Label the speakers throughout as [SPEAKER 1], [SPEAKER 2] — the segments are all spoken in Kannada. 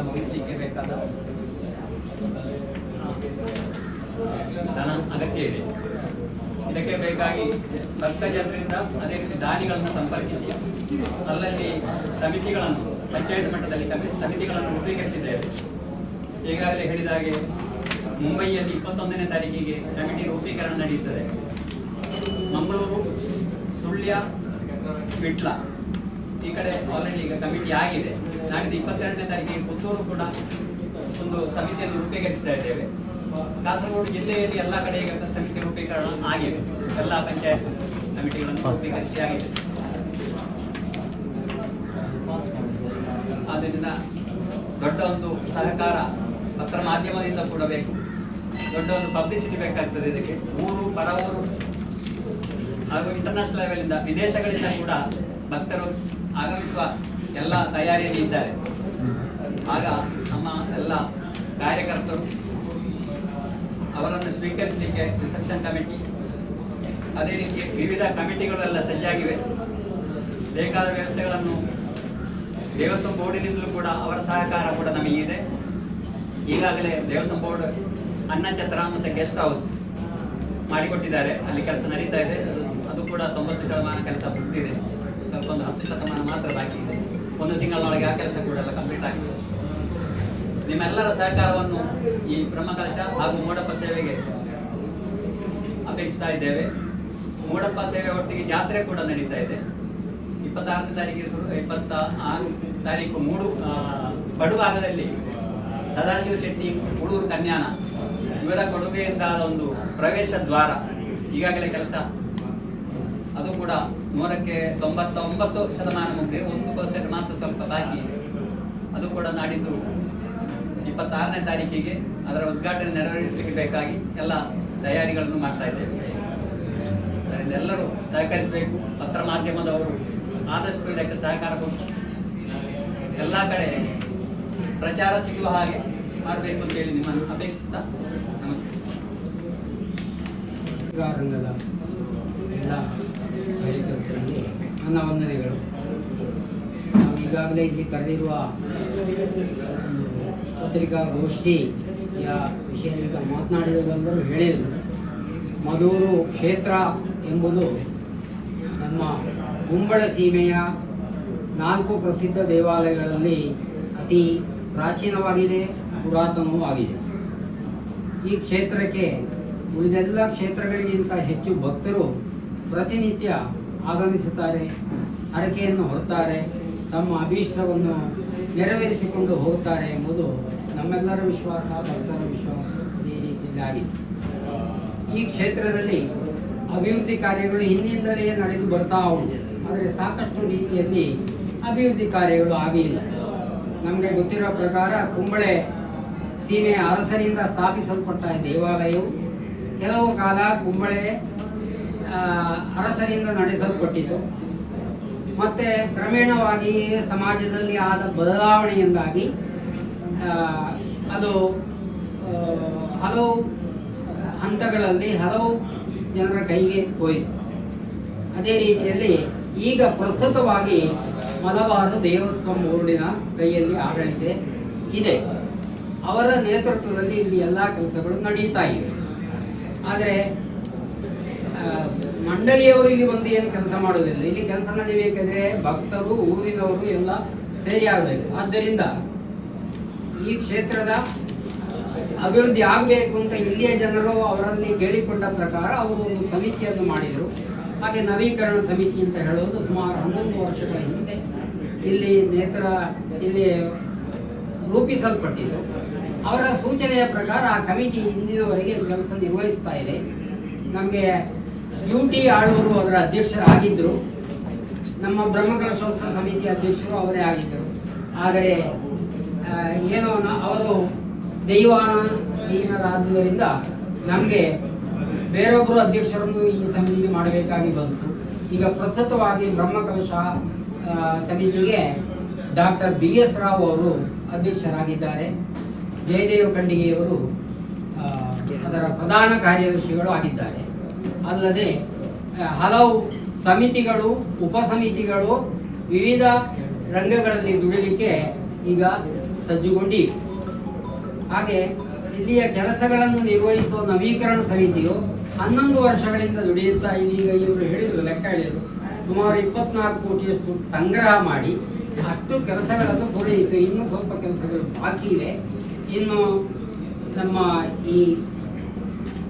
[SPEAKER 1] ಮುಗಿಸಲಿಕ್ಕೆ ಬೇಕಾದ ಧನ ಅಗತ್ಯ ಇದೆ. ಇದಕ್ಕೆ ಬೇಕಾಗಿ ಭಕ್ತ ಜನರಿಂದ ಅದೇ ರೀತಿ ದಾನಿಗಳನ್ನು ಸಂಪರ್ಕಿಸಿ ಅಲ್ಲಲ್ಲಿ ಸಮಿತಿಗಳನ್ನು ಪಂಚಾಯತ್ ಮಟ್ಟದಲ್ಲಿ ಸಮಿತಿಗಳನ್ನು ರೂಪೀಕರಿಸಿದ್ದೇವೆ. ಈಗಾಗಲೇ ಹೇಳಿದ ಹಾಗೆ ಮುಂಬೈಯಲ್ಲಿ 21ನೇ ತಾರೀಕಿಗೆ ಕಮಿಟಿ ರೂಪೀಕರಣ ನಡೆಯುತ್ತದೆ. ಮಂಗಳೂರು, ಸುಳ್ಯ, ವಿಟ್ಲ ಈ ಕಡೆ ಆಲ್ರೆಡಿ ಈಗ ಕಮಿಟಿ ಆಗಿದೆ. ನಾಡಿದ್ದು 22ನೇ ತಾರೀಕಿಗೆ ಪುತ್ತೂರು ಕೂಡ ಒಂದು ಸಮಿತಿಯನ್ನು ರೂಪೀಕರಿಸ್ತಾ ಇದ್ದೇವೆ. ಕಾಸರಗೋಡು ಜಿಲ್ಲೆಯಲ್ಲಿ ಎಲ್ಲ ಕಡೆ ಈಗ ಸಮಿತಿ ರೂಪೀಕರಣ ಆಗಿದೆ. ಎಲ್ಲ ಪಂಚಾಯತ್ ಕಮಿಟಿಗಳನ್ನು ರೂಪೀಕರಿಸಿ ಆಗಿದೆ. ಆದ್ದರಿಂದ ದೊಡ್ಡ ಒಂದು ಸಹಕಾರ ಪತ್ರ ಮಾಧ್ಯಮದಿಂದ ಕೂಡ ಬೇಕು. ದೊಡ್ಡ ಒಂದು ಪಬ್ಲಿಸಿಟಿ ಬೇಕಾಗ್ತದೆ. ಇದಕ್ಕೆ ಊರು ಪರವೂರು ಹಾಗೂ ಇಂಟರ್ನ್ಯಾಷನಲ್ ಲೆವೆಲಿಂದ ವಿದೇಶಗಳಿಂದ ಕೂಡ ಭಕ್ತರು ಆಗಮಿಸುವ ಎಲ್ಲ ತಯಾರಿಯಲ್ಲಿ ಇದ್ದಾರೆ. ಆಗ ನಮ್ಮ ಎಲ್ಲ ಕಾರ್ಯಕರ್ತರು ಅವರನ್ನು ಸ್ವೀಕರಿಸಲಿಕ್ಕೆ ರಿಸೆಪ್ಷನ್ ಕಮಿಟಿ, ಅದೇ ರೀತಿ ವಿವಿಧ ಕಮಿಟಿಗಳೆಲ್ಲ ಸಜ್ಜಾಗಿವೆ. ಬೇಕಾದ ವ್ಯವಸ್ಥೆಗಳನ್ನು ದೇವಸ್ಥಾನ ಬೋರ್ಡಿನಿಂದಲೂ ಕೂಡ ಅವರ ಸಹಕಾರ ಕೂಡ ನಮಗಿದೆ. ಈಗಾಗಲೇ ದೇವಸ್ಥಾನ ಬೋರ್ಡ್ ಅನ್ನಛತ್ರ ಮತ್ತು ಗೆಸ್ಟ್ ಹೌಸ್ ಮಾಡಿಕೊಟ್ಟಿದ್ದಾರೆ. ಅಲ್ಲಿ ಕೆಲಸ ನಡೀತಾ ಇದೆ. ಅದು ಕೂಡ 90% ಕೆಲಸ ಮುಗಿದಿದೆ. ಸ್ವಲ್ಪ ಒಂದು 10% ಮಾತ್ರ ಬಾಕಿ ಇದೆ. ಒಂದು ತಿಂಗಳೊಳಗೆ ಆ ಕೆಲಸ ಕೂಡ ಎಲ್ಲ ಕಂಪ್ಲೀಟ್ ಆಗಿದೆ. ನಿಮ್ಮೆಲ್ಲರ ಸಹಕಾರವನ್ನು ಈ ಬ್ರಹ್ಮಕಲಶ ಹಾಗೂ ಮೂಡಪ್ಪ ಸೇವೆಗೆ ಅಪೇಕ್ಷಿಸ್ತಾ ಇದ್ದೇವೆ. ಮೂಡಪ್ಪ ಸೇವೆ ಒಟ್ಟಿಗೆ ಜಾತ್ರೆ ಕೂಡ ನಡೀತಾ ಇದೆ. 26ನೇ ತಾರೀಕಿಗೆ 26 ತಾರೀಕು ಬಡುಭಾಗದಲ್ಲಿ ಸದಾಶಿವ ಶೆಟ್ಟಿ ಉಳೂರು ಕನ್ಯಾನ ಇವರ ಕೊಡುಗೆಯಿಂದ ಒಂದು ಪ್ರವೇಶ ದ್ವಾರ ಈಗಾಗಲೇ ಕೆಲಸ, ಅದು ಕೂಡ 100ಕ್ಕೆ 99% ಮುಗಿದಿದೆ. 1% ಮಾತ್ರ ಸ್ವಲ್ಪ ಬಾಕಿ ಇದೆ. ಅದು ಕೂಡ ನಾಡಿದ್ದು 26ನೇ ತಾರೀಕಿಗೆ ಅದರ ಉದ್ಘಾಟನೆ ನೆರವೇರಿಸಲಿಕ್ಕೆ ಬೇಕಾಗಿ ಎಲ್ಲ ತಯಾರಿಗಳನ್ನು ಮಾಡ್ತಾ ಇದ್ದೇವೆ. ಅದರಿಂದ ಎಲ್ಲರೂ ಸಹಕರಿಸಬೇಕು. ಪತ್ರ ಮಾಧ್ಯಮದವರು ಆದಷ್ಟು ಇದಕ್ಕೆ ಸಹಕಾರ ಕೊಟ್ಟು ಎಲ್ಲ ಕಡೆ ಪ್ರಚಾರ ಸಿಗುವ ಹಾಗೆ ಮಾಡಬೇಕು ಅಂತೇಳಿ ನಿಮ್ಮನ್ನು ಅಪೇಕ್ಷಿಸ್ತಾ ನಮಸ್ಕಾರ.
[SPEAKER 2] ರಂಗದ ಎಲ್ಲ ಕಾರ್ಯಕರ್ತರಿಗೆ ನನ್ನ ವಂದನೆಗಳು. ನಾವು ಈಗಾಗಲೇ ಇಲ್ಲಿ ಕರೆದಿರುವ ಪತ್ರಿಕಾಗೋಷ್ಠಿಯ ವಿಷಯ ಈಗ ಮಾತನಾಡಿದರೆಲ್ಲರೂ ಹೇಳಿದರು. ಮಧೂರು ಕ್ಷೇತ್ರ ಎಂಬುದು ನಮ್ಮ ಕುಂಬಳ ಸೀಮೆಯ 4 ಪ್ರಸಿದ್ಧ ದೇವಾಲಯಗಳಲ್ಲಿ ಅತಿ ಪ್ರಾಚೀನವಾಗಿದೆ, ಪುರಾತನವೂ ಆಗಿದೆ. ಈ ಕ್ಷೇತ್ರಕ್ಕೆ ಉಳಿದೆಲ್ಲ ಕ್ಷೇತ್ರಗಳಿಗಿಂತ ಹೆಚ್ಚು ಭಕ್ತರು ಪ್ರತಿನಿತ್ಯ ಆಗಮಿಸುತ್ತಾರೆ, ಹರಕೆಯನ್ನು ಹೊರತಾರೆ, ತಮ್ಮ ಅಭೀಷ್ಟವನ್ನು ನೆರವೇರಿಸಿಕೊಂಡು ಹೋಗುತ್ತಾರೆ ಎಂಬುದು ನಮ್ಮೆಲ್ಲರ ವಿಶ್ವಾಸ, ಭಕ್ತರ ವಿಶ್ವಾಸ. ಅದೇ ರೀತಿಯಲ್ಲಿ ಆಗಿದೆ. ಈ ಕ್ಷೇತ್ರದಲ್ಲಿ ಅಭಿವೃದ್ಧಿ ಕಾರ್ಯಗಳು ಹಿಂದಿನಿಂದಲೇ ನಡೆದು ಬರ್ತಾ ಉಂಟು. ಆದರೆ ಸಾಕಷ್ಟು ರೀತಿಯಲ್ಲಿ ಅಭಿವೃದ್ಧಿ ಕಾರ್ಯಗಳು ಆಗಿಲ್ಲ. ನಮಗೆ ಗೊತ್ತಿರೋ ಪ್ರಕಾರ ಕುಂಬಳೆ ಸೀಮೆಯ ಅರಸರಿಂದ ಸ್ಥಾಪಿಸಲ್ಪಟ್ಟ ದೇವಾಲಯವು ಕೆಲವು ಕಾಲ ಕುಂಬಳೆ ಅರಸರಿಂದ ನಡೆಸಲ್ಪಟ್ಟಿತು. ಮತ್ತೆ ಕ್ರಮೇಣವಾಗಿ ಸಮಾಜದಲ್ಲಿ ಆದ ಬದಲಾವಣೆಯಿಂದಾಗಿ ಅದು ಹಲವು ಹಂತಗಳಲ್ಲಿ ಹಲವು ಜನರ ಕೈಗೆ ಹೋಯಿತು. ಅದೇ ರೀತಿಯಲ್ಲಿ ಈಗ ಪ್ರಸ್ತುತವಾಗಿ ಮಲಬಾರ್ ದೇವಸ್ಥಾನ ಬೋರ್ಡಿನ ಕೈಯಲ್ಲಿ ಆಡಳಿತ ಇದೆ. ಅವರ ನೇತೃತ್ವದಲ್ಲಿ ಇಲ್ಲಿ ಎಲ್ಲ ಕೆಲಸಗಳು ನಡೀತಾ ಇವೆ. ಆದರೆ ಮಂಡಳಿಯವರು ಇಲ್ಲಿ ಬಂದು ಏನು ಕೆಲಸ ಮಾಡೋದಿಲ್ಲ. ಇಲ್ಲಿ ಕೆಲಸ ನಡೀಬೇಕಾದ್ರೆ ಭಕ್ತರು, ಊರಿನವರು ಎಲ್ಲ ಸೇರಿ ಆಗಬೇಕು. ಆದ್ದರಿಂದ ಈ ಕ್ಷೇತ್ರದ ಅಭಿವೃದ್ಧಿ ಆಗಬೇಕು ಅಂತ ಇಲ್ಲಿಯ ಜನರು ಅವರಲ್ಲಿ ಕೇಳಿಕೊಂಡ ಪ್ರಕಾರ ಅವರು ಒಂದು ಸಮಿತಿಯನ್ನು ಮಾಡಿದರು. ಹಾಗೆ ನವೀಕರಣ ಸಮಿತಿ ಅಂತ ಹೇಳೋದು ಸುಮಾರು 11 ವರ್ಷಗಳ ಹಿಂದೆ ಇಲ್ಲಿ ರೂಪಿಸಲ್ಪಟ್ಟಿದ್ದು. ಅವರ ಸೂಚನೆಯ ಪ್ರಕಾರ ಆ ಕಮಿಟಿ ಇಂದಿನವರೆಗೆ ಕೆಲಸ ನಿರ್ವಹಿಸ್ತಾ ಇದೆ. ನಮಗೆ UT ಆಳ್ವರು ಅದರ ಅಧ್ಯಕ್ಷರಾಗಿದ್ದರು. ನಮ್ಮ ಬ್ರಹ್ಮಕಲಶೋತ್ಸವ ಸಮಿತಿ ಅಧ್ಯಕ್ಷರು ಅವರೇ ಆಗಿದ್ದರು. ಆದರೆ ಏನೋ ಅವರು ದೈವರಾದ್ದರಿಂದ ನಮಗೆ ಬೇರೊಬ್ಬರು ಅಧ್ಯಕ್ಷರನ್ನು ಈ ಸಮಿತಿಗೆ ಮಾಡಬೇಕಾಗಿ ಬಂತು. ಈಗ ಪ್ರಸ್ತುತವಾಗಿ ಬ್ರಹ್ಮಕಲಶ ಸಮಿತಿಗೆ ಡಾಕ್ಟರ್ BS ರಾವ್ ಅವರು ಅಧ್ಯಕ್ಷರಾಗಿದ್ದಾರೆ. ಜಯದೇವ ಖಂಡಿಗೆಯವರು ಅದರ ಪ್ರಧಾನ ಕಾರ್ಯದರ್ಶಿಗಳು ಆಗಿದ್ದಾರೆ. ಅಲ್ಲದೆ ಹಲವು ಸಮಿತಿಗಳು, ಉಪಸಮಿತಿಗಳು ವಿವಿಧ ರಂಗಗಳಲ್ಲಿ ದುಡಿಲಿಕ್ಕೆ ಈಗ ಸಜ್ಜುಗೊಂಡಿವೆ. ಹಾಗೆ ಇಲ್ಲಿಯ ಕೆಲಸಗಳನ್ನು ನಿರ್ವಹಿಸುವ ನವೀಕರಣ ಸಮಿತಿಯು 11 ವರ್ಷಗಳಿಂದ ದುಡಿಯುತ್ತಾ ಇದೀಗ ಇವರು ಹೇಳಿದ್ರು, ಲೆಕ್ಕ ಹೇಳಿದರು, ಸುಮಾರು 24 ಕೋಟಿಯಷ್ಟು ಸಂಗ್ರಹ ಮಾಡಿ ಅಷ್ಟು ಕೆಲಸಗಳನ್ನು ಪೂರೈಸಿ ಇನ್ನೂ ಸ್ವಲ್ಪ ಕೆಲಸಗಳು ಬಾಕಿ ಇವೆ. ಇನ್ನು ನಮ್ಮ ಈ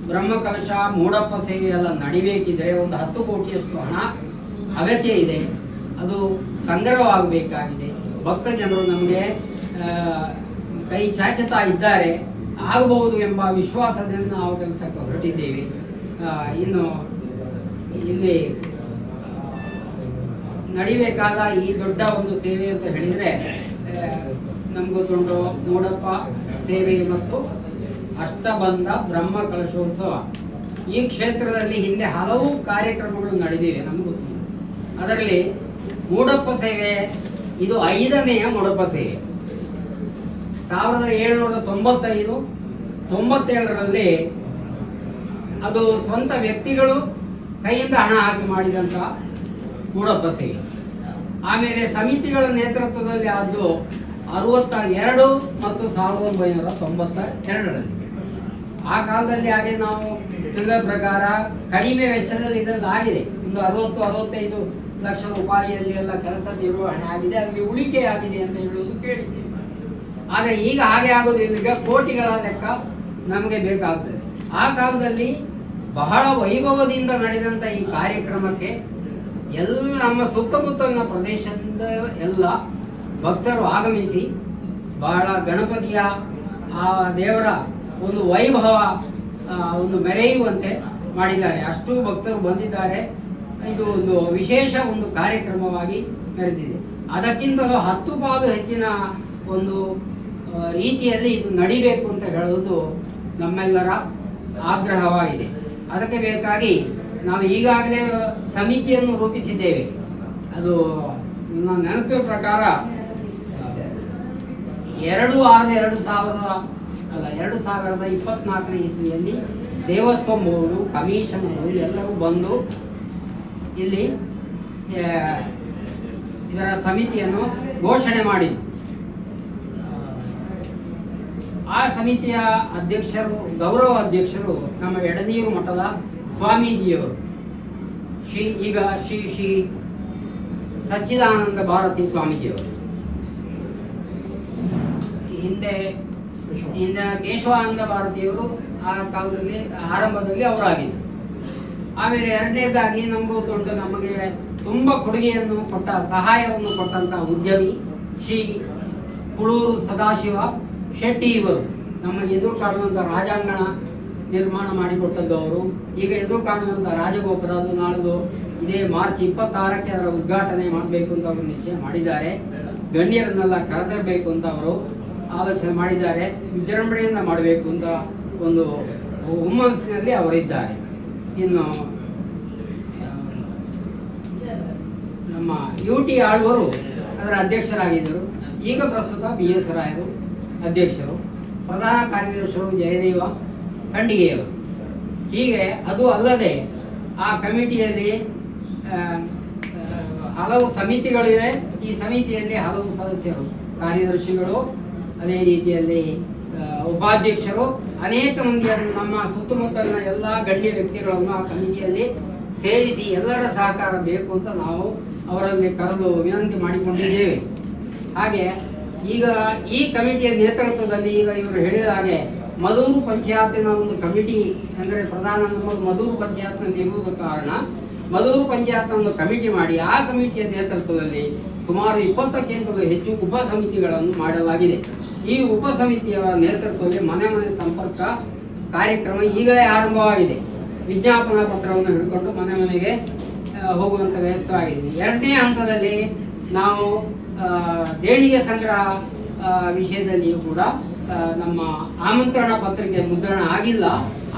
[SPEAKER 2] ಬ್ರಹ್ಮಕಲಶ ಮೂಡಪ್ಪ ಸೇವೆ ಎಲ್ಲ ನಡಿಬೇಕಿದ್ರೆ ಒಂದು 10 ಕೋಟಿಯಷ್ಟು ಹಣ ಅಗತ್ಯ ಇದೆ. ಅದು ಸಂಗ್ರಹವಾಗಬೇಕಾಗಿದೆ. ಭಕ್ತ ಜನರು ನಮಗೆ ಕೈ ಚಾಚುತ್ತಾ ಇದ್ದಾರೆ, ಆಗಬಹುದು ಎಂಬ ವಿಶ್ವಾಸದಿಂದ ನಾವು ಕೆಲಸಕ್ಕೆ ಹೊರಟಿದ್ದೇವೆ. ಇನ್ನು ಇಲ್ಲಿ ನಡಿಬೇಕಾದ ಈ ದೊಡ್ಡ ಒಂದು ಸೇವೆ ಅಂತ ಹೇಳಿದರೆ ನಮ್ಗೆ ಗೊತ್ತುಂಟು, ಮೂಡಪ್ಪ ಸೇವೆ ಮತ್ತು ಅಷ್ಟಬಂಧ ಬ್ರಹ್ಮ ಕಲಶೋತ್ಸವ. ಈ ಕ್ಷೇತ್ರದಲ್ಲಿ ಹಿಂದೆ ಹಲವು ಕಾರ್ಯಕ್ರಮಗಳು ನಡೆದಿವೆ, ನಮ್ಗೆ ಗೊತ್ತು. ಅದರಲ್ಲಿ ಮೂಡಪ್ಪ ಸೇವೆ ಇದು 5ನೆಯ ಮೂಡಪ್ಪ ಸೇವೆ. 1795-97ರಲ್ಲಿ ಅದು ಸ್ವಂತ ವ್ಯಕ್ತಿಗಳು ಕೈಯಿಂದ ಹಣ ಹಾಕಿ ಮಾಡಿದಂತ ಮೂಡಪ್ಪ ಸೇವೆ. ಆಮೇಲೆ ಸಮಿತಿಗಳ ನೇತೃತ್ವದಲ್ಲಿ ಅದು 62 ಮತ್ತು 1992ರಲ್ಲಿ. ಆ ಕಾಲದಲ್ಲಿ ಹಾಗೆ ನಾವು ತಿಳಿದ ಪ್ರಕಾರ ಕಡಿಮೆ ವೆಚ್ಚದಲ್ಲಿ ಇದೆಲ್ಲ ಆಗಿದೆ. ಒಂದು 60-65 ಲಕ್ಷ ರೂಪಾಯಿಯಲ್ಲಿ ಎಲ್ಲ ಕೆಲಸ ನಿರ್ವಹಣೆ ಆಗಿದೆ, ಅಲ್ಲಿ ಉಳಿಕೆ ಆಗಿದೆ ಅಂತ ಹೇಳುವುದು ಕೇಳಿದ್ದೇವೆ. ಆದರೆ ಈಗ ಹಾಗೆ ಆಗೋದಿಲ್ಲ, ಈಗ ಕೋಟಿಗಳ ಲೆಕ್ಕ ನಮಗೆ ಬೇಕಾಗ್ತದೆ. ಆ ಕಾಲದಲ್ಲಿ ಬಹಳ ವೈಭವದಿಂದ ನಡೆದಂತ ಈ ಕಾರ್ಯಕ್ರಮಕ್ಕೆ ಎಲ್ಲ ನಮ್ಮ ಸುತ್ತಮುತ್ತಲಿನ ಪ್ರದೇಶದಿಂದ ಎಲ್ಲ ಭಕ್ತರು ಆಗಮಿಸಿ ಬಹಳ ಗಣಪತಿಯ ಆ ದೇವರ ಒಂದು ವೈಭವ ಒಂದು ಮೆರೆಯುವಂತೆ ಮಾಡಿದ್ದಾರೆ. ಅಷ್ಟು ಭಕ್ತರು ಬಂದಿದ್ದಾರೆ. ಇದು ಒಂದು ವಿಶೇಷ ಒಂದು ಕಾರ್ಯಕ್ರಮವಾಗಿ ಮೆರೆದಿದೆ. ಅದಕ್ಕಿಂತಲೂ 10 ಪಾಲು ಹೆಚ್ಚಿನ ಒಂದು ರೀತಿಯಲ್ಲಿ ಇದು ನಡಿಬೇಕು ಅಂತ ಹೇಳುವುದು ನಮ್ಮೆಲ್ಲರ ಆಗ್ರಹವಾಗಿದೆ. ಅದಕ್ಕೆ ಬೇಕಾಗಿ ನಾವು ಈಗಾಗಲೇ ಸಮಿತಿಯನ್ನು ರೂಪಿಸಿದ್ದೇವೆ. ಅದು ನನ್ನ ನೆನಪಿನ ಪ್ರಕಾರ 2024ನೇ ಇಸ್ವಿಯಲ್ಲಿ ದೇವಸ್ವಂ ಬೋರ್ಡು, ಕಮಿಷನರು ಎಲ್ಲರೂ ಬಂದು ಇಲ್ಲಿ ಇದರ ಸಮಿತಿಯನ್ನು ಘೋಷಣೆ ಮಾಡಿದರು. ಆ ಸಮಿತಿಯ ಅಧ್ಯಕ್ಷರು, ಗೌರವ ಅಧ್ಯಕ್ಷರು ನಮ್ಮ ಎಡನೀರು ಮಠದ ಸ್ವಾಮೀಜಿಯವರು, ಶ್ರೀ ಸಚ್ಚಿದಾನಂದ ಭಾರತಿ ಸ್ವಾಮೀಜಿಯವರು. ಹಿಂದೆ ಕೇಶವಾನಂದ ಭಾರತಿಯವರು ಆ ಕಾಲದಲ್ಲಿ ಆರಂಭದಲ್ಲಿ ಅವರಾಗಿದ್ದರು. ಆಮೇಲೆ ಎರಡನೇದಾಗಿ ನಮಗೂ ಗೊತ್ತುಂಟು, ನಮಗೆ ತುಂಬಾ ಕೊಡುಗೆಯನ್ನು ಕೊಟ್ಟ, ಸಹಾಯವನ್ನು ಕೊಟ್ಟಂತಹ ಉದ್ಯಮಿ ಶ್ರೀ ಕುಳೂರು ಸದಾಶಿವ ಶೆಟ್ಟಿ ಇವರು. ನಮ್ಮ ಎದುರು ಕಾಣುವಂಥ ರಾಜಾಂಗಣ ನಿರ್ಮಾಣ ಮಾಡಿಕೊಟ್ಟದ್ದು ಅವರು. ಈಗ ಎದುರು ಕಾಣುವಂಥ ರಾಜಗೋಪುರ ಅದು ನಾಳಿದ್ದು ಇದೇ ಮಾರ್ಚ್ 26ಕ್ಕೆ ಅದರ ಉದ್ಘಾಟನೆ ಮಾಡಬೇಕು ಅಂತ ಅವರು ನಿಶ್ಚಯ ಮಾಡಿದ್ದಾರೆ. ಗಣ್ಯರನ್ನೆಲ್ಲ ಕರೆತರಬೇಕು ಅಂತ ಅವರು ಆಲೋಚನೆ ಮಾಡಿದ್ದಾರೆ. ವಿಜೃಂಭಣೆಯಿಂದ ಮಾಡಬೇಕು ಅಂತ ಒಂದು ಹುಮ್ಮನಸ್ಸಿನಲ್ಲಿ ಅವರಿದ್ದಾರೆ. ಇನ್ನು ನಮ್ಮ UT ಆಳ್ವರು ಅದರ ಅಧ್ಯಕ್ಷರಾಗಿದ್ದರು. ಈಗ ಪ್ರಸ್ತುತ BS ರಾಯರು ಅಧ್ಯಕ್ಷರು, ಪ್ರಧಾನ ಕಾರ್ಯದರ್ಶಿಗಳು ಜಯದೇವ ಖಂಡಿಗೆಯವರು. ಹೀಗೆ ಅದು ಅಲ್ಲದೆ ಆ ಕಮಿಟಿಯಲ್ಲಿ ಹಲವು ಸಮಿತಿಗಳಿವೆ. ಈ ಸಮಿತಿಯಲ್ಲಿ ಹಲವು ಸದಸ್ಯರು, ಕಾರ್ಯದರ್ಶಿಗಳು, ಅದೇ ರೀತಿಯಲ್ಲಿ ಉಪಾಧ್ಯಕ್ಷರು, ಅನೇಕ ಮಂದಿಯನ್ನು ನಮ್ಮ ಸುತ್ತಮುತ್ತಲಿನ ಎಲ್ಲ ಗಣ್ಯ ವ್ಯಕ್ತಿಗಳನ್ನು ಆ ಕಮಿಟಿಯಲ್ಲಿ ಸೇರಿಸಿ ಎಲ್ಲರ ಸಹಕಾರ ಬೇಕು ಅಂತ ನಾವು ಅವರಲ್ಲಿ ಕರೆದು ವಿನಂತಿ ಮಾಡಿಕೊಂಡಿದ್ದೇವೆ. ಹಾಗೆ ಈಗ ಈ ಕಮಿಟಿಯ ನೇತೃತ್ವದಲ್ಲಿ ಈಗ ಇವರು ಹೇಳಿದ ಹಾಗೆ ಮಧೂರು ಪಂಚಾಯತಿನ ಒಂದು ಕಮಿಟಿ, ಅಂದರೆ ಪ್ರಧಾನ ನಮ್ಮದು ಮಧೂರು ಪಂಚಾಯತ್ನಲ್ಲಿ ಇರುವುದ ಕಾರಣ ಮಧೂರು ಪಂಚಾಯತ್ ಒಂದು ಕಮಿಟಿ ಮಾಡಿ ಆ ಕಮಿಟಿಯ ನೇತೃತ್ವದಲ್ಲಿ ಸುಮಾರು 20ಕ್ಕಿಂತಲೂ ಹೆಚ್ಚು ಉಪ ಸಮಿತಿಗಳನ್ನು ಮಾಡಲಾಗಿದೆ. ಈ ಉಪ ಸಮಿತಿಯ ನೇತೃತ್ವದಲ್ಲಿ ಮನೆ ಮನೆ ಸಂಪರ್ಕ ಕಾರ್ಯಕ್ರಮ ಈಗಲೇ ಆರಂಭವಾಗಿದೆ. ವಿಜ್ಞಾಪನಾ ಪತ್ರವನ್ನು ಹಿಡ್ಕೊಂಡು ಮನೆ ಮನೆಗೆ ಹೋಗುವಂಥ ವ್ಯವಸ್ಥೆ ಆಗಿದೆ. ಎರಡನೇ ಹಂತದಲ್ಲಿ ನಾವು ದೇಣಿಗೆ ಸಂಗ್ರಹ ವಿಷಯದಲ್ಲಿಯೂ ಕೂಡ ನಮ್ಮ ಆಮಂತ್ರಣ ಪತ್ರಿಕೆ ಮುದ್ರಣ ಆಗಿಲ್ಲ,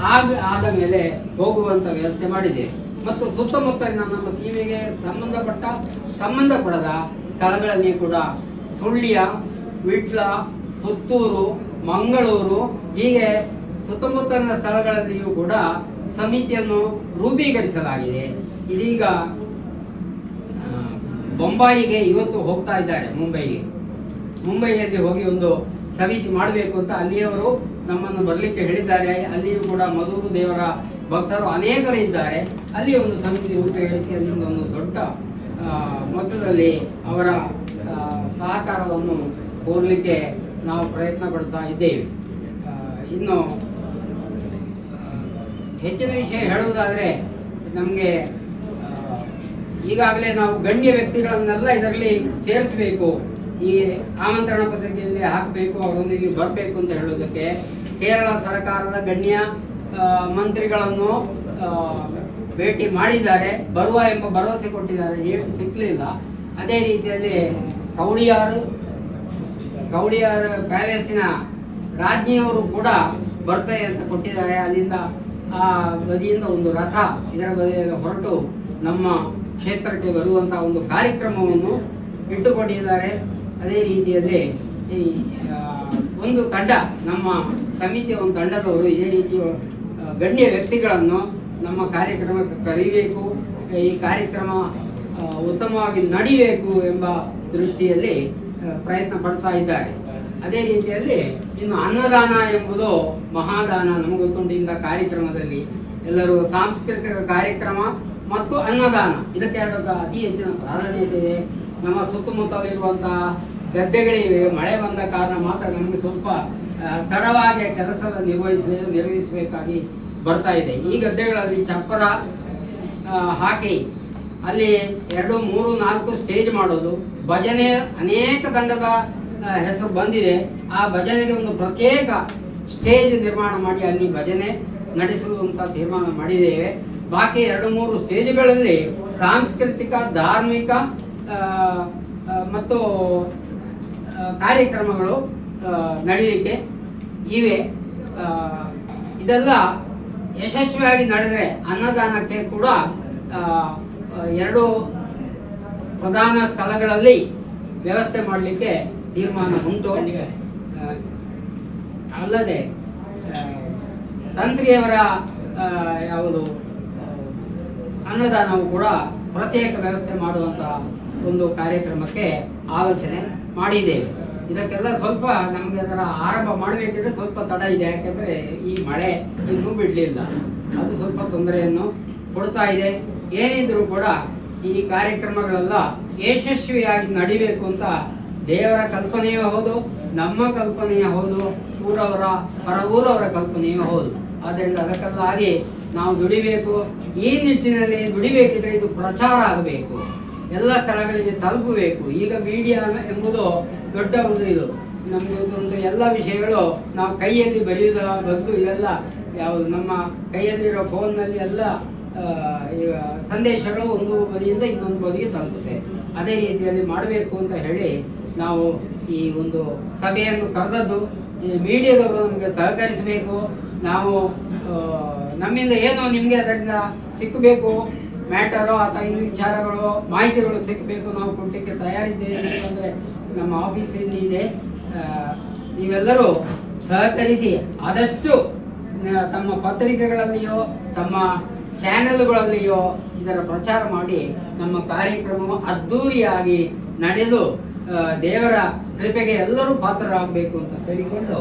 [SPEAKER 2] ಆದ ಮೇಲೆ ಹೋಗುವಂಥ ವ್ಯವಸ್ಥೆ ಮಾಡಿದೆ. ಮತ್ತು ಸುತ್ತಮುತ್ತಲಿನ ನಮ್ಮ ಸೀಮೆಗೆ ಸಂಬಂಧಪಡದ ಸ್ಥಳಗಳಲ್ಲಿ ಕೂಡ ಸುಳ್ಯ, ವಿಟ್ಲ, ಪುತ್ತೂರು, ಮಂಗಳೂರು, ಹೀಗೆ ಸುತ್ತಮುತ್ತಲಿನ ಸ್ಥಳಗಳಲ್ಲಿಯೂ ಕೂಡ ಸಮಿತಿಯನ್ನು ರೂಪೀಕರಿಸಲಾಗಿದೆ. ಇದೀಗ ಬೊಂಬಾಯಿಗೆ ಇವತ್ತು ಹೋಗ್ತಾ ಇದ್ದಾರೆ, ಮುಂಬೈಗೆ. ಮುಂಬೈಯಲ್ಲಿ ಹೋಗಿ ಒಂದು ಸಮಿತಿ ಮಾಡಬೇಕು ಅಂತ ಅಲ್ಲಿಯವರು ನಮ್ಮನ್ನು ಬರಲಿಕ್ಕೆ ಹೇಳಿದ್ದಾರೆ. ಅಲ್ಲಿಯೂ ಕೂಡ ಮಧೂರು ದೇವರ ಭಕ್ತರು ಅನೇಕರು ಇದ್ದಾರೆ. ಅಲ್ಲಿ ಒಂದು ಸಮಿತಿ ರೂಪುಗೊಳಿಸಿ ಅಲ್ಲಿಂದ ಒಂದು ದೊಡ್ಡ ಮೊತ್ತದಲ್ಲಿ ಅವರ ಸಹಕಾರವನ್ನು ಕೋರಲಿಕ್ಕೆ ನಾವು ಪ್ರಯತ್ನ ಪಡ್ತಾ ಇದ್ದೇವೆ. ಇನ್ನು ಹೆಚ್ಚಿನ ವಿಷಯ ಹೇಳುವುದಾದರೆ ನಮಗೆ ಈಗಾಗಲೇ ನಾವು ಗಣ್ಯ ವ್ಯಕ್ತಿಗಳನ್ನೆಲ್ಲ ಇದರಲ್ಲಿ ಸೇರಿಸಬೇಕು, ಈ ಆಮಂತ್ರಣ ಪತ್ರಿಕೆಯಲ್ಲಿ ಹಾಕಬೇಕು, ಅವರೊಂದಿಗೆ ಬರಬೇಕು ಅಂತ ಹೇಳುವುದಕ್ಕೆ ಕೇರಳ ಸರ್ಕಾರದ ಗಣ್ಯ ಮಂತ್ರಿಗಳನ್ನು ಭೇಟಿ ಮಾಡಿದ್ದಾರೆ, ಬರುವ ಎಂಬ ಭರವಸೆ ಕೊಟ್ಟಿದ್ದಾರೆ, ಡೇಟ್ ಸಿಕ್ಕಲಿಲ್ಲ. ಅದೇ ರೀತಿಯಲ್ಲಿ ಕೌಡಿಯಾರ್ ಪ್ಯಾಲೇಸಿನ ರಾಜ್ಞಿಯವರು ಕೂಡ ಬರ್ತಾರೆ ಅಂತ ಕೊಟ್ಟಿದ್ದಾರೆ. ಅಲ್ಲಿಂದ ಆ ಬದಿಯಿಂದ ಒಂದು ರಥ ಇದರ ಬದಿಯಲ್ಲಿ ಹೊರಟು ನಮ್ಮ ಕ್ಷೇತ್ರಕ್ಕೆ ಬರುವಂತಹ ಒಂದು ಕಾರ್ಯಕ್ರಮವನ್ನು ಇಟ್ಟುಕೊಂಡಿದ್ದಾರೆ. ಅದೇ ರೀತಿಯಲ್ಲಿ ಈ ಒಂದು ತಂಡ, ನಮ್ಮ ಸಮಿತಿಯ ಒಂದು ತಂಡದವರು ಇದೇ ರೀತಿಯ ಗಣ್ಯ ವ್ಯಕ್ತಿಗಳನ್ನು ನಮ್ಮ ಕಾರ್ಯಕ್ರಮಕ್ಕೆ ಕರೀಬೇಕು, ಈ ಕಾರ್ಯಕ್ರಮ ಉತ್ತಮವಾಗಿ ನಡಿಬೇಕು ಎಂಬ ದೃಷ್ಟಿಯಲ್ಲಿ ಪ್ರಯತ್ನ ಪಡ್ತಾ ಇದ್ದಾರೆ. ಅದೇ ರೀತಿಯಲ್ಲಿ ಇನ್ನು ಅನ್ನದಾನ ಎಂಬುದು ಮಹಾದಾನ. ನಮಗೆ ಗೊತ್ತುಂಟು, ಇಂಥ ಕಾರ್ಯಕ್ರಮದಲ್ಲಿ ಎಲ್ಲರೂ ಸಾಂಸ್ಕೃತಿಕ ಕಾರ್ಯಕ್ರಮ ಮತ್ತು ಅನ್ನದಾನ ಇದಕ್ಕೆ ಅತಿ ಹೆಚ್ಚಿನ ಪ್ರಾಧಾನ್ಯತೆ ಇದೆ. ನಮ್ಮ ಸುತ್ತಮುತ್ತಲಿರುವಂತಹ ಗದ್ದೆಗಳಿವೆ, ಮಳೆ ಬಂದ ಕಾರಣ ಮಾತ್ರ ನಮಗೆ ಸ್ವಲ್ಪ ತಡವಾಗಿ ಕೆಲಸ ನಿರ್ವಹಿಸಬೇಕಾಗಿ ಬರ್ತಾ ಇದೆ. ಈ ಗದ್ದೆಗಳಲ್ಲಿ ಚಪ್ಪರ ಹಾಕಿ ಅಲ್ಲಿ 2, 3, 4 ಸ್ಟೇಜ್ ಮಾಡೋದು, ಭಜನೆ ಅನೇಕ ತಂಡದ ಹೆಸರು ಬಂದಿದೆ. ಆ ಭಜನೆಗೆ ಒಂದು ಪ್ರತ್ಯೇಕ ಸ್ಟೇಜ್ ನಿರ್ಮಾಣ ಮಾಡಿ ಅಲ್ಲಿ ಭಜನೆ ನಡೆಸುವಂತ ತೀರ್ಮಾನ ಮಾಡಿದ್ದೇವೆ. ಬಾಕಿ 2-3 ಸ್ಟೇಜ್ಗಳಲ್ಲಿ ಸಾಂಸ್ಕೃತಿಕ, ಧಾರ್ಮಿಕ ಮತ್ತು ಕಾರ್ಯಕ್ರಮಗಳು ನಡೀಲಿಕ್ಕೆ ಇವೆ. ಇದೆಲ್ಲ ಯಶಸ್ವಿಯಾಗಿ ನಡೆದರೆ ಅನ್ನದಾನಕ್ಕೆ ಕೂಡ 2 ಪ್ರಧಾನ ಸ್ಥಳಗಳಲ್ಲಿ ವ್ಯವಸ್ಥೆ ಮಾಡಲಿಕ್ಕೆ ತೀರ್ಮಾನ ಉಂಟು. ಅಲ್ಲದೆ ತಂತ್ರಿಯವರ ಯಾವುದು ಅನ್ನದಾನವು ಕೂಡ ಪ್ರತ್ಯೇಕ ವ್ಯವಸ್ಥೆ ಮಾಡುವಂತಹ ಒಂದು ಕಾರ್ಯಕ್ರಮಕ್ಕೆ ಆಲೋಚನೆ ಮಾಡಿದ್ದೇವೆ. ಇದಕ್ಕೆಲ್ಲ ಸ್ವಲ್ಪ ನಮಗೆ ಅದರ ಆರಂಭ ಮಾಡಬೇಕಿದ್ರೆ ಸ್ವಲ್ಪ ತಡ ಇದೆ, ಯಾಕೆಂದ್ರೆ ಈ ಮಳೆ ಇನ್ನೂ ಬಿಡಲಿಲ್ಲ, ಅದು ಸ್ವಲ್ಪ ತೊಂದರೆಯನ್ನು ಕೊಡ್ತಾ ಇದೆ. ಏನಿದ್ರು ಕೂಡ ಈ ಕಾರ್ಯಕ್ರಮಗಳೆಲ್ಲ ಯಶಸ್ವಿಯಾಗಿ ನಡಿಬೇಕು ಅಂತ ದೇವರ ಕಲ್ಪನೆಯೂ ಹೌದು, ನಮ್ಮ ಕಲ್ಪನೆಯೂ ಹೌದು, ಊರವರ ಕಲ್ಪನೆಯೂ ಹೌದು. ಆದ್ದರಿಂದ ಅದಕ್ಕೆಲ್ಲಾಗಿ ನಾವು ದುಡಿಬೇಕು. ಈ ನಿಟ್ಟಿನಲ್ಲಿ ದುಡಿಬೇಕಿದ್ರೆ ಇದು ಪ್ರಚಾರ ಆಗಬೇಕು, ಎಲ್ಲ ಸ್ಥಳಗಳಿಗೆ ತಲುಪಬೇಕು. ಈಗ ಮೀಡಿಯಾ ಎಂಬುದು ದೊಡ್ಡ ಒಂದು ಇದು, ನಮ್ಗೆ ಒಂದು ಎಲ್ಲ ವಿಷಯಗಳು ನಾವು ಕೈಯಲ್ಲಿ ಬರೆಯುವುದ ಬದಲು ಇವೆಲ್ಲ ಯಾವುದು ನಮ್ಮ ಕೈಯಲ್ಲಿರೋ ಫೋನ್ನಲ್ಲಿ ಎಲ್ಲ ಸಂದೇಶಗಳು ಒಂದು ಬದಿಯಿಂದ ಇನ್ನೊಂದು ಬದಿಗೆ ತಲುಪುತ್ತೆ. ಅದೇ ರೀತಿಯಲ್ಲಿ ಮಾಡಬೇಕು ಅಂತ ಹೇಳಿ ನಾವು ಈ ಒಂದು ಸಭೆಯನ್ನು ಕರೆದದ್ದು. ಈ ಮೀಡಿಯಾದವರು ನಮಗೆ ಸಹಕರಿಸಬೇಕು. ನಾವು ನಮ್ಮಿಂದ ಏನೋ ನಿಮಗೆ ಅದರಿಂದ ಸಿಕ್ಕಬೇಕು, ಮ್ಯಾಟರೋ ಅಥವಾ ಇನ್ನು ವಿಚಾರಗಳು, ಮಾಹಿತಿಗಳು ಸಿಕ್ಕಬೇಕು, ನಾವು ಕೊಟ್ಟಕ್ಕೆ ತಯಾರಿದ್ದೇವೆ ಅಂತಂದರೆ ನಮ್ಮ ಆಫೀಸಲ್ಲಿ ಇದೆ. ನೀವೆಲ್ಲರೂ ಸಹಕರಿಸಿ ಆದಷ್ಟು ತಮ್ಮ ಪತ್ರಿಕೆಗಳಲ್ಲಿಯೋ ತಮ್ಮ ಚಾನೆಲ್ಗಳಲ್ಲಿಯೋ ಇದರ ಪ್ರಚಾರ ಮಾಡಿ ನಮ್ಮ ಕಾರ್ಯಕ್ರಮವು ಅದ್ಧೂರಿಯಾಗಿ ನಡೆದು ದೇವರ ಕೃಪೆಗೆ ಎಲ್ಲರೂ ಪಾತ್ರರಾಗಬೇಕು ಅಂತ ಹೇಳಿಕೊಂಡು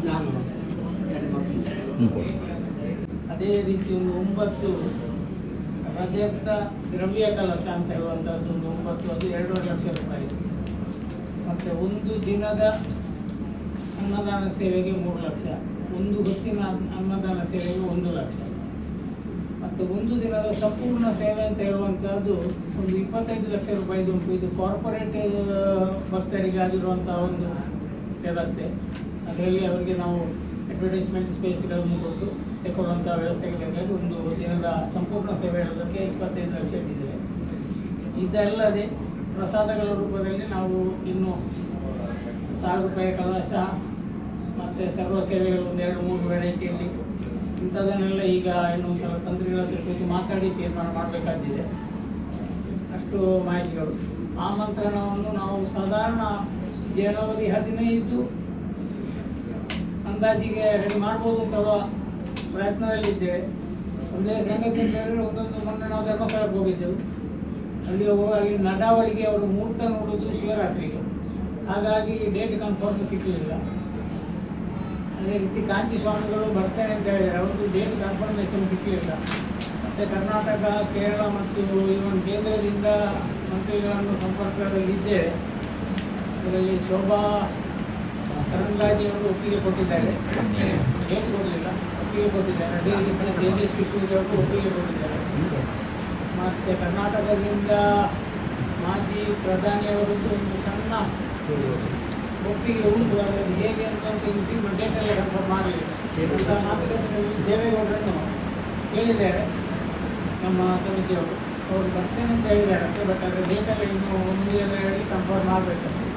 [SPEAKER 2] ನಾನು
[SPEAKER 3] ಅದೇ ರೀತಿ ಒಂದು 9 ರಜತ ದ್ರವ್ಯ ಕಲಶ ಅಂತ ಹೇಳುವಂಥದ್ದು ಒಂದು 9, ಅದು 2.5 ಲಕ್ಷ ರೂಪಾಯಿ. ಮತ್ತು ಒಂದು ದಿನದ ಅನ್ನದಾನ ಸೇವೆಗೆ 3 ಲಕ್ಷ, ಒಂದು ಹೊತ್ತಿನ ಅನ್ನದಾನ ಸೇವೆಗೆ 1 ಲಕ್ಷ, ಮತ್ತು ಒಂದು ದಿನದ ಸಂಪೂರ್ಣ ಸೇವೆ ಅಂತ ಹೇಳುವಂಥದ್ದು ಒಂದು 25 ಲಕ್ಷ ರೂಪಾಯಿದು ಉಂಟು. ಇದು ಕಾರ್ಪೊರೇಟ್ ಭಕ್ತರಿಗಾಗಿರುವಂಥ ಒಂದು ವ್ಯವಸ್ಥೆ. ಅದರಲ್ಲಿ ಅವರಿಗೆ ನಾವು ಅಡ್ವರ್ಟೈಸ್ಮೆಂಟ್ ಸ್ಪೇಸ್ಗಳನ್ನು ಕೊಟ್ಟು ತೆಗೊಳ್ಳುವಂಥ ವ್ಯವಸ್ಥೆಗಳಿಗಾಗಿ ಒಂದು ದಿನದ ಸಂಪೂರ್ಣ ಸೇವೆ ಹೇಳೋದಕ್ಕೆ 25 ಲಕ್ಷ ಇಟ್ಟಿದ್ದೇವೆ. ಇದಲ್ಲದೆ ಪ್ರಸಾದಗಳ ರೂಪದಲ್ಲಿ ನಾವು ಇನ್ನು 1000 ರೂಪಾಯಿ ಕಲಶ ಮತ್ತು ಸರ್ವ ಸೇವೆಗಳು ಒಂದು 2-3 ವೆರೈಟಿಯಲ್ಲಿ ಇಂಥದನ್ನೆಲ್ಲ ಈಗ ಇನ್ನು ಸಲ ತಂತ್ರಿಗಳ ಹತ್ರ ಕೂತು ಮಾತಾಡಿ ತೀರ್ಮಾನ ಮಾಡಬೇಕಾಗಿದೆ. ಅಷ್ಟು ಮಾಹಿತಿಗಳು. ಆಮಂತ್ರಣವನ್ನು ನಾವು ಸಾಧಾರಣ ಜನವರಿ 15 ಅಂದಾಜಿಗೆ ರೆಡಿ ಮಾಡ್ಬೋದು ಅಂತ ಪ್ರಯತ್ನದಲ್ಲಿದ್ದೇವೆ. ಒಂದೇ ಸಂಗತಿ ಅಂತ ಹೇಳಿದ್ರೆ ಮೊನ್ನೆ ನಾವು ಧರ್ಮಸ್ಥಳಕ್ಕೆ ಹೋಗಿದ್ದೆವು. ಅಲ್ಲಿ ನಡಾವಳಿಗೆ ಅವರು ಮುಹೂರ್ತ ನೋಡೋದು ಶಿವರಾತ್ರಿಗೆ. ಹಾಗಾಗಿ ಡೇಟ್ ಕನ್ಫರ್ಮ್ ಸಿಗಲಿಲ್ಲ. ಅದೇ ರೀತಿ ಕಾಂಚಿ ಸ್ವಾಮಿಗಳು ಬರ್ತೇನೆ ಅಂತ ಹೇಳಿದ್ದಾರೆ, ಅವ್ರದ್ದು ಡೇಟ್ ಕನ್ಫರ್ಮೇಷನ್ ಸಿಗಲಿಲ್ಲ. ಮತ್ತು ಕರ್ನಾಟಕ, ಕೇರಳ ಮತ್ತು ಇವನ್ ಕೇಂದ್ರದಿಂದ ಮಂತ್ರಿಗಳನ್ನು ಸಂಪರ್ಕದಲ್ಲಿದ್ದೇವೆ. ಇದರಲ್ಲಿ ಶೋಭಾ ಕರಂದ್ಲಾಜೆಯವರು ಒಪ್ಪಿಗೆ ಕೊಟ್ಟಿದ್ದಾರೆ, ಡೇಟ್ ಕೊಡಲಿಲ್ಲ, ಒಪ್ಪಿಗೆ ಕೊಟ್ಟಿದ್ದಾರೆ. ಅದೇ ರೀತಿ ತೇಜಸ್ವಿ ಸೂರ್ಯ ಅವರು ಒಪ್ಪಿಗೆ ಕೊಟ್ಟಿದ್ದಾರೆ. ಮತ್ತು ಕರ್ನಾಟಕದಿಂದ ಮಾಜಿ ಪ್ರಧಾನಿಯವರದ್ದು ಒಂದು ಸಣ್ಣ ಒಪ್ಪಿಗೆ ಉಂಟು. ಅದರಲ್ಲಿ ಹೇಗೆ ಅಂತ ಡೇಟೆಲ್ಲ ಕನ್ಫರ್ಮ್ ಮಾಡಲಿಲ್ಲ ಅಂತ ಮಾತುಕತೆಗಳಲ್ಲಿ ದೇವೇಗೌಡರನ್ನು ಕೇಳಿದ್ದಾರೆ ನಮ್ಮ ಸಮಿತಿಯವರು. ಅವರು ಬರ್ತೇನೆ ಅಂತ ಹೇಳಿದ್ದಾರೆ, ಬಟ್ ಅದರ ಡೇಟೆಲ್ಲ ಇನ್ನು ಮುಂದಿನ ದಿನಗಳಲ್ಲಿ ಕನ್ಫರ್ಮ್ ಆಗಬೇಕು.